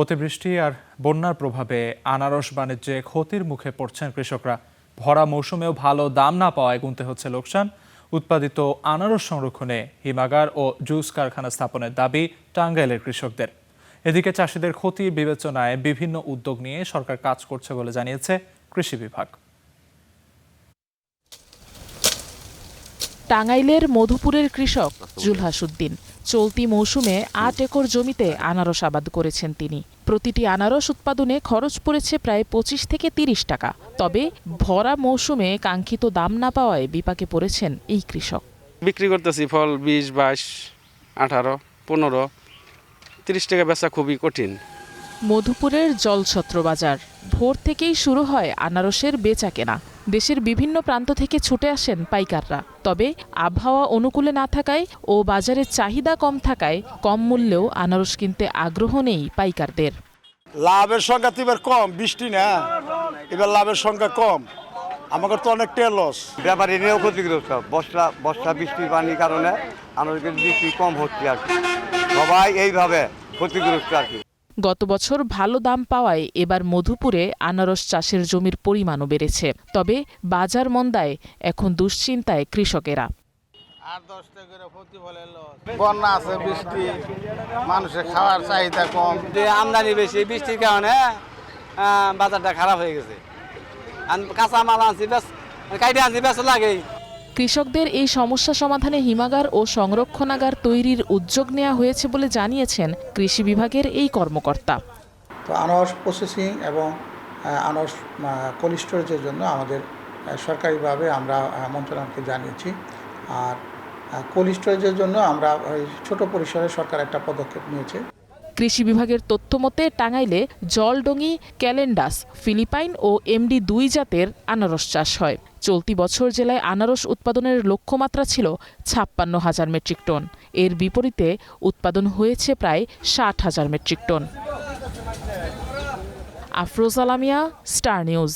অতিবৃষ্টি আর বন্যার প্রভাবে আনারস বাণিজ্যে ক্ষতির মুখে পড়ছেন কৃষকরা। ভরা মৌসুমেও ভালো দাম না পাওয়ায় গুনতে হচ্ছে লোকসান। উৎপাদিত আনারস সংরক্ষণে হিমাগার ও জুস কারখানা স্থাপনের দাবি টাঙ্গাইলের কৃষকদের। এদিকে চাষিদের ক্ষতি বিবেচনায় বিভিন্ন উদ্যোগ নিয়ে সরকার কাজ করছে বলে জানিয়েছে কৃষি বিভাগ। টাঙ্গাইলের মধুপুরের কৃষক জুলহাস উদ্দিন চলতি মৌসুমে ৮ একর জমিতে আনারস আবাদ করেছেন তিনি। প্রতিটি আনারস উৎপাদনে খরচ পড়েছে প্রায় ২৫ থেকে ৩০ টাকা। তবে ভরা মৌসুমে কাঙ্ক্ষিত দাম না পাওয়ায় বিপাকে পড়েছেন এই কৃষক। বিক্রি করতেছি ফল ২০, ২২, ১৮, ১৫, ৩০ টাকা বেচা খুবই কঠিন। মধুপুরের জলছত্র বাজার ভোর থেকেই শুরু হয় আনারসের বেচা কেনা। দেশের বিভিন্ন প্রান্ত থেকে ছুটে আসেন পাইকাররা। তবে আবহাওয়া অনুকূলে না থাকায় ও বাজারের চাহিদা কম থাকায় কম মূল্যেও আনারস কিনতে আগ্রহ নেই পাইকারদের। লাভের সংখ্যা তো এবার কম, বৃষ্টি না, এবার লাভের সংখ্যা কম, আমাকে তো অনেকটা লস। ব্যাপারী নিয়েও ক্ষতিগ্রস্ত। বর্ষা বৃষ্টির পানির কারণে আনারসের বিক্রি কম হচ্ছে আর কি, সবাই এইভাবে ক্ষতিগ্রস্ত আর কি। গত বছর ভালো দাম পাওয়ায় এবার মধুপুরে আনারস চাষের জমির পরিমাণও বেড়েছে। তবে বাজার মন্দায় এখন দুশ্চিন্তায় কৃষকেরা। বন্যা আছে, বৃষ্টি, মানুষের খাওয়ার চাহিদা কম, আমদানি বেশি, বৃষ্টির কারণে বাজারটা খারাপ হয়ে গেছে। কাঁচা মাল আনছি, কাইটে আনছি, বেশ লাগেই। কৃষকদের এই সমস্যা সমাধানে হিমাগার ও সংরক্ষণাগার তৈরির উদ্যোগ নেওয়া হয়েছে বলে জানিয়েছেন কৃষি বিভাগের এই কর্মকর্তা। তো আনারস প্রসেসিং এবং আনারস কোল্ড স্টোরেজের জন্য আমাদের সরকারিভাবে আমরা মন্ত্রণালয়কে জানিয়েছি। আর কোল্ড স্টোরেজের জন্য আমরা ছোট পরিসরে সরকার একটা পদক্ষেপ নিয়েছে। কৃষি বিভাগের তথ্য মতে টাঙ্গাইলে জলডঙ্গি, ক্যালেন্ডাস, ফিলিপাইন ও MD2 জাতের আনারস চাষ হয়। চলতি বছর জেলায় আনারস উৎপাদনের লক্ষ্যমাত্রা ছিল ৫৬,০০০ মেট্রিক টন। এর বিপরীতে উৎপাদন হয়েছে প্রায় ৬০,০০০ metric ton. Afroz Alamia, Star news.